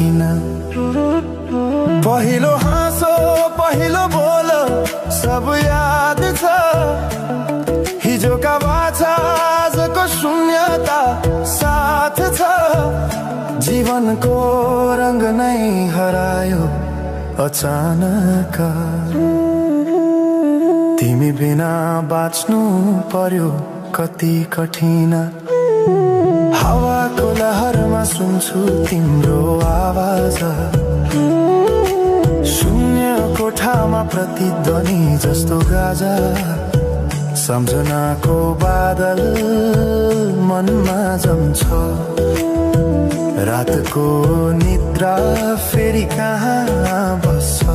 सकिन। पहिलो हाँसो पहिलो बोलो सब याद छ, हिजोका बाछा आजको शून्यता साथ छ। जीवनको रंग नै हरायो अचानक, तिमी बिना बाँच्नु पर्यो कति कठिन। हावाको लहरमा सुन्छु तिम्रो आवाज, शून्य कोठामा प्रतिध्वनि जस्तो गाजा। सम्झनाको बादल मनमा जम्छ, रातको निद्रा फेरि कहाँ बस्छ।